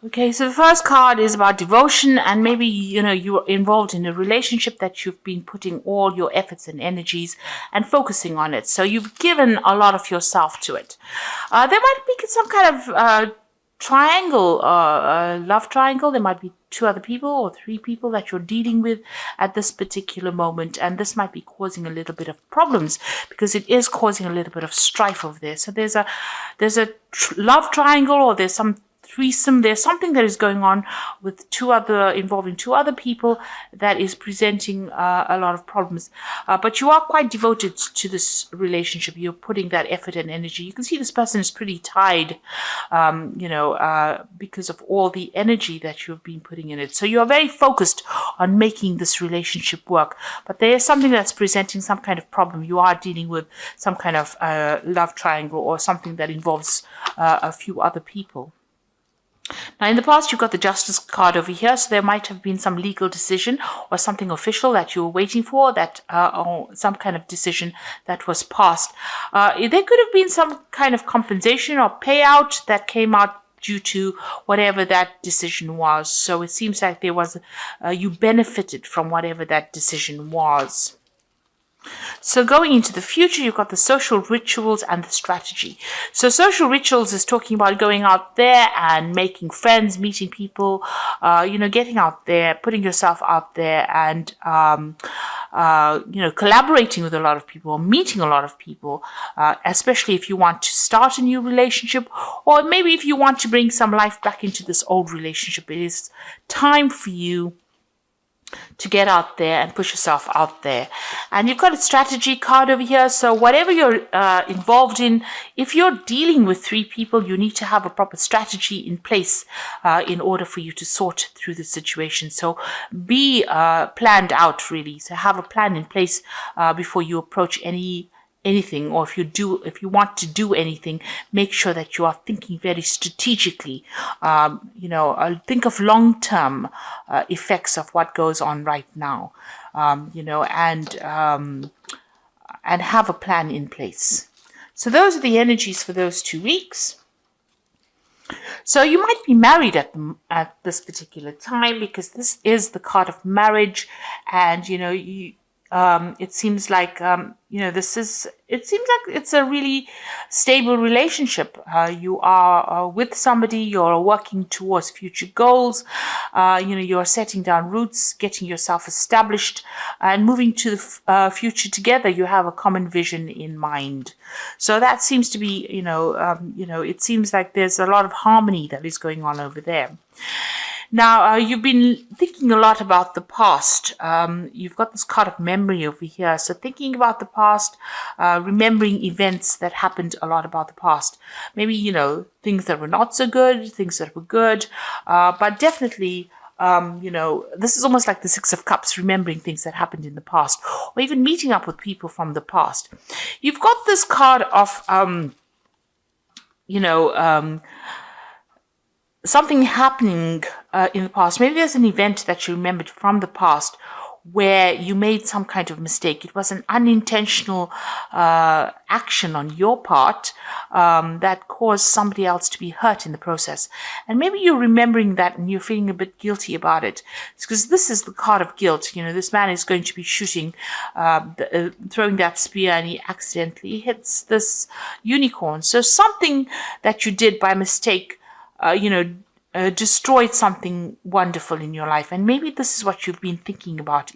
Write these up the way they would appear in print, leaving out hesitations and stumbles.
Okay, so the first card is about devotion, and maybe you're involved in a relationship that you've been putting all your efforts and energies and focusing on it. So you've given a lot of yourself to it. There might be some kind of triangle, love triangle. There might be two other people or three people that you're dealing with at this particular moment, and this might be causing a little bit of problems because it is causing a little bit of strife over there. So there's a love triangle, or there's some threesome. There's something that is going on with involving two other people that is presenting a lot of problems. But you are quite devoted to this relationship. You're putting that effort and energy. You can see this person is pretty tied, because of all the energy that you've been putting in it. So you are very focused on making this relationship work. But there is something that's presenting some kind of problem. You are dealing with some kind of love triangle or something that involves a few other people. Now, in the past, you've got the Justice card over here, so there might have been some legal decision or something official that you were waiting for, or some kind of decision that was passed. There could have been some kind of compensation or payout that came out due to whatever that decision was. So it seems like you benefited from whatever that decision was. So going into the future, you've got the social rituals and the strategy. So social rituals is talking about going out there and making friends, meeting people, getting out there, putting yourself out there, and collaborating with a lot of people, meeting a lot of people, especially if you want to start a new relationship, or maybe if you want to bring some life back into this old relationship. It is time for you to get out there and push yourself out there. And you've got a strategy card over here. So whatever you're involved in, if you're dealing with three people, you need to have a proper strategy in place in order for you to sort through the situation. So be planned out, really. So have a plan in place before you approach anything, or if you want to do anything, make sure that you are thinking very strategically. Think of long-term effects of what goes on right now, and have a plan in place. So those are the energies for those 2 weeks. So you might be married at this particular time, because this is the card of marriage, and it seems like it seems like it's a really stable relationship. You are with somebody, you're working towards future goals, you're setting down roots, getting yourself established, and moving to the future together. You have a common vision in mind. So that seems to be, it seems like there's a lot of harmony that is going on over there. Now, you've been thinking a lot about the past. You've got this card of memory over here. So thinking about the past, remembering events that happened a lot about the past. Maybe, things that were not so good, things that were good. But definitely, this is almost like the Six of Cups, remembering things that happened in the past, or even meeting up with people from the past. You've got this card of, something happening in the past. Maybe there's an event that you remembered from the past where you made some kind of mistake. It was an unintentional action on your part that caused somebody else to be hurt in the process. And maybe you're remembering that and you're feeling a bit guilty about it. It's because this is the card of guilt. This man is going to be shooting, throwing that spear, and he accidentally hits this unicorn. So something that you did by mistake destroyed something wonderful in your life. And maybe this is what you've been thinking about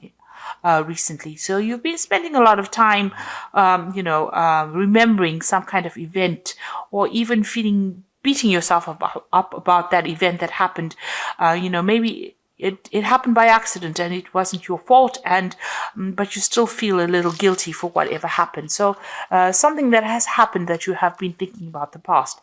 recently. So you've been spending a lot of time, remembering some kind of event, or even beating yourself up about that event that happened. Maybe it happened by accident and it wasn't your fault, but you still feel a little guilty for whatever happened. So something that has happened that you have been thinking about the past.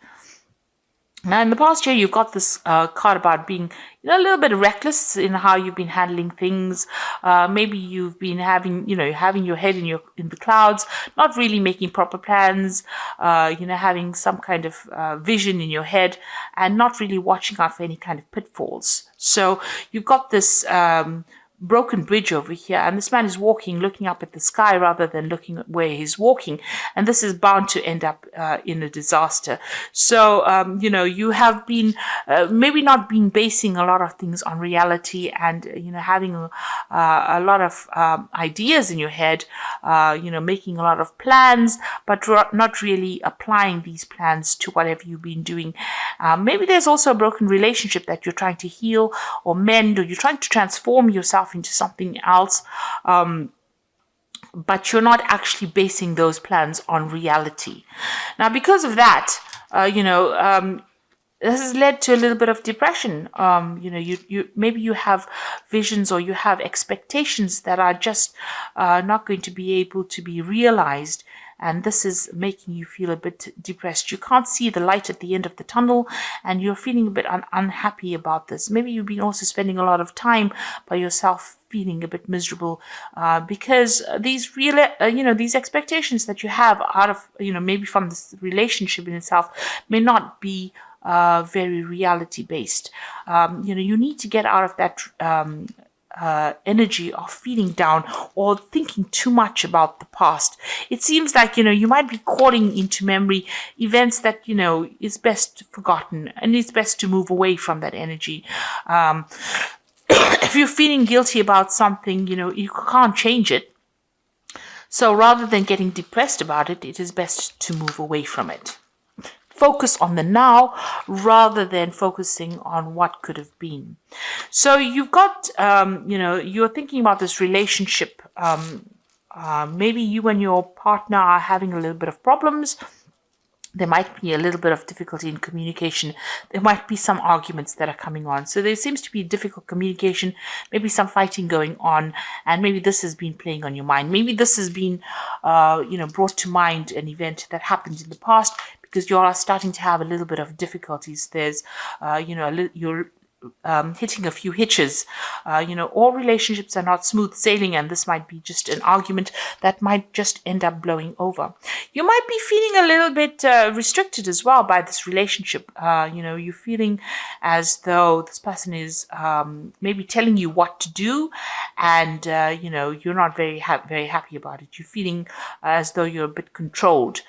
Now, in the past year, you've got this card about being a little bit reckless in how you've been handling things. Maybe you've been having your head in the clouds, not really making proper plans, having some kind of vision in your head, and not really watching out for any kind of pitfalls. So you've got this broken bridge over here, and this man is walking, looking up at the sky rather than looking at where he's walking, and this is bound to end up in a disaster. So you have been maybe not been basing a lot of things on reality, and having a lot of ideas in your head, making a lot of plans, but not really applying these plans to whatever you've been doing. Maybe there's also a broken relationship that you're trying to heal or mend, or you're trying to transform yourself into something else, but you're not actually basing those plans on reality. Now, because of that, this has led to a little bit of depression. You maybe you have visions or you have expectations that are just not going to be able to be realized. And this is making you feel a bit depressed. You can't see the light at the end of the tunnel, and you're feeling a bit unhappy about this. Maybe you've been also spending a lot of time by yourself, feeling a bit miserable because these these expectations that you have out of maybe from this relationship in itself may not be very reality based. You need to get out of that energy of feeling down or thinking too much about the past. It seems like you might be calling into memory events that is best forgotten, and it's best to move away from that energy. If you're feeling guilty about something, you can't change it. So rather than getting depressed about it, it is best to move away from it. Focus on the now rather than focusing on what could have been. So you've got, you're thinking about this relationship. Maybe you and your partner are having a little bit of problems. There might be a little bit of difficulty in communication. There might be some arguments that are coming on. So there seems to be difficult communication, maybe some fighting going on, and maybe this has been playing on your mind. Maybe this has been, brought to mind an event that happened in the past, because you are starting to have a little bit of difficulties. There's, you're hitting a few hitches. All relationships are not smooth sailing, and this might be just an argument that might just end up blowing over. You might be feeling a little bit restricted as well by this relationship. You're feeling as though this person is maybe telling you what to do, and you're not very happy about it. You're feeling as though you're a bit controlled.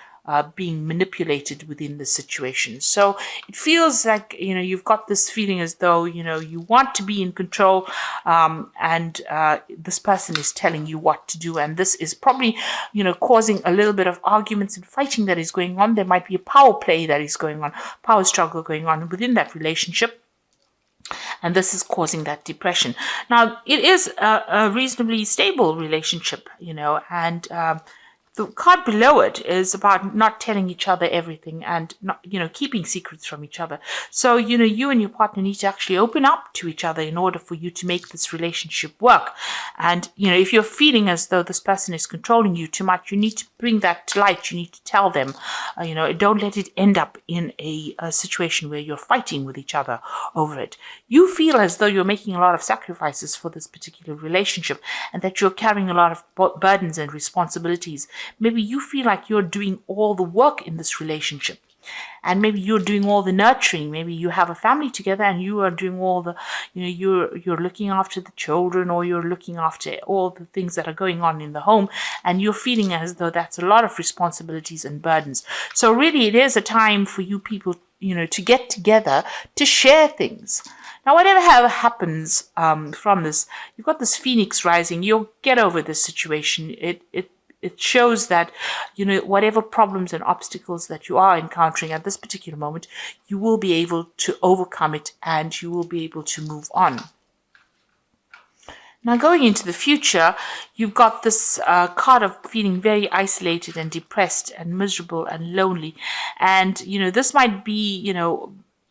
Being manipulated within the situation. So it feels like, you've got this feeling as though, you want to be in control, and this person is telling you what to do. And this is probably, causing a little bit of arguments and fighting that is going on. There might be a power play that is going on, power struggle going on within that relationship. And this is causing that depression. Now, it is a reasonably stable relationship, and the card below it is about not telling each other everything and not, keeping secrets from each other. So, you and your partner need to actually open up to each other in order for you to make this relationship work. And, if you're feeling as though this person is controlling you too much, you need to bring that to light. You need to tell them, don't let it end up in a situation where you're fighting with each other over it. You feel as though you're making a lot of sacrifices for this particular relationship, and that you're carrying a lot of burdens and responsibilities. Maybe you feel like you're doing all the work in this relationship, and maybe you're doing all the nurturing. Maybe you have a family together and you are doing all the, you're looking after the children, or you're looking after all the things that are going on in the home, and you're feeling as though that's a lot of responsibilities and burdens. So really it is a time for you people, to get together to share things. Now, whatever happens from this, you've got this phoenix rising. You'll get over this situation. It shows that, whatever problems and obstacles that you are encountering at this particular moment, you will be able to overcome it, and you will be able to move on. Now, going into the future, you've got this card of feeling very isolated and depressed and miserable and lonely. And, this might be,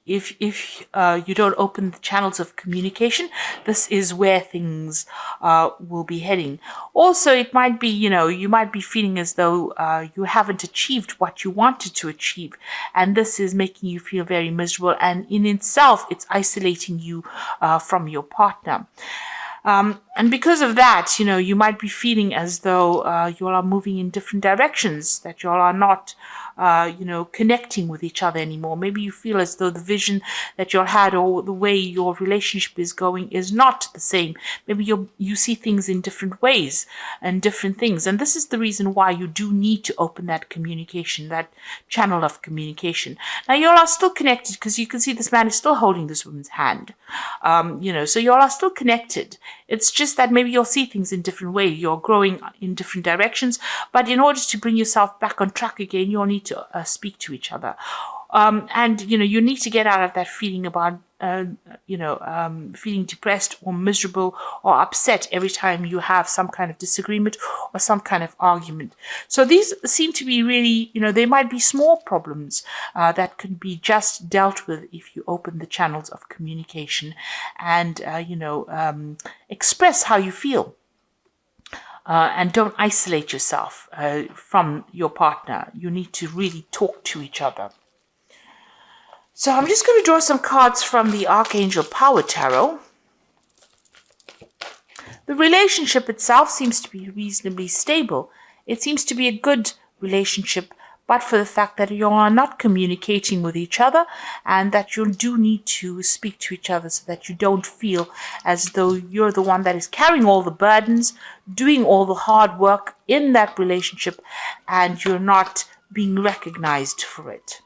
if you don't open the channels of communication, this is where things will be heading. Also, it might be, you might be feeling as though you haven't achieved what you wanted to achieve. And this is making you feel very miserable. And in itself, it's isolating you from your partner. And because of that, you might be feeling as though you all are moving in different directions, that you all are not, connecting with each other anymore. Maybe you feel as though the vision that you all had or the way your relationship is going is not the same. Maybe you see things in different ways and different things. And this is the reason why you do need to open that communication, that channel of communication. Now, you all are still connected because you can see this man is still holding this woman's hand. So you all are still connected. It's just that maybe you'll see things in different ways. You're growing in different directions. But in order to bring yourself back on track again, you'll need to speak to each other. And you need to get out of that feeling about, feeling depressed or miserable or upset every time you have some kind of disagreement or some kind of argument. So these seem to be really, they might be small problems that can be just dealt with if you open the channels of communication and, express how you feel. And don't isolate yourself from your partner. You need to really talk to each other. So I'm just going to draw some cards from the Archangel Power Tarot. The relationship itself seems to be reasonably stable. It seems to be a good relationship, but for the fact that you are not communicating with each other and that you do need to speak to each other so that you don't feel as though you're the one that is carrying all the burdens, doing all the hard work in that relationship, and you're not being recognized for it.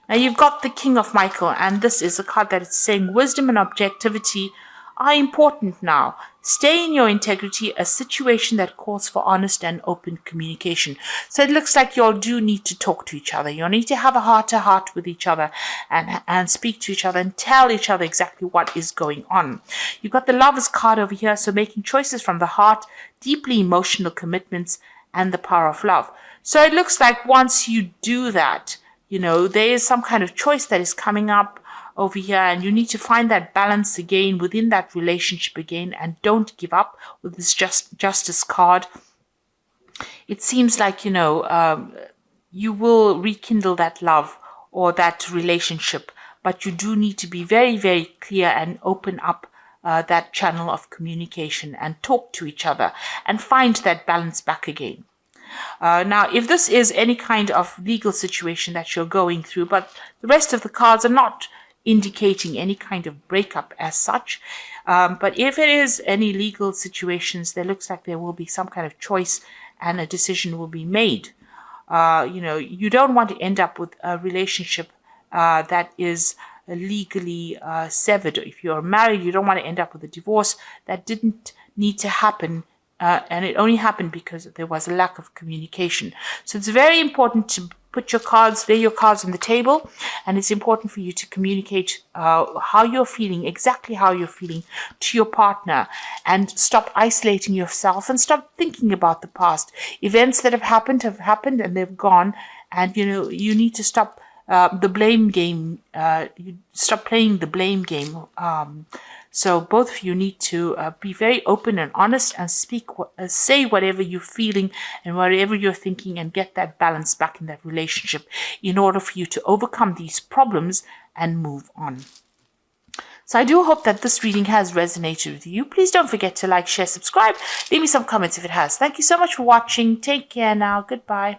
Now you've got the King of Michael, and this is a card that is saying wisdom and objectivity are important now. Stay in your integrity, a situation that calls for honest and open communication. So it looks like you all do need to talk to each other. You'll need to have a heart-to-heart with each other and speak to each other and tell each other exactly what is going on. You've got the Lovers card over here, so making choices from the heart, deeply emotional commitments, and the power of love. So it looks like once you do that, there is some kind of choice that is coming up over here, and you need to find that balance again within that relationship again, and don't give up with this Justice card. It seems like, you will rekindle that love or that relationship, but you do need to be very, very clear and open up that channel of communication and talk to each other and find that balance back again. Now, if this is any kind of legal situation that you're going through, but the rest of the cards are not indicating any kind of breakup as such, but if it is any legal situations, there looks like there will be some kind of choice and a decision will be made. You don't want to end up with a relationship that is legally severed. If you're married, you don't want to end up with a divorce that didn't need to happen. And it only happened because there was a lack of communication. So it's very important to lay your cards on the table, and it's important for you to communicate how you're feeling, exactly how you're feeling to your partner, and stop isolating yourself and stop thinking about the past. Events that have happened and they've gone, and you need to stop the blame game. You stop playing the blame game. So both of you need to be very open and honest and say whatever you're feeling and whatever you're thinking, and get that balance back in that relationship in order for you to overcome these problems and move on. So I do hope that this reading has resonated with you. Please don't forget to like, share, subscribe. Leave me some comments if it has. Thank you so much for watching. Take care now. Goodbye.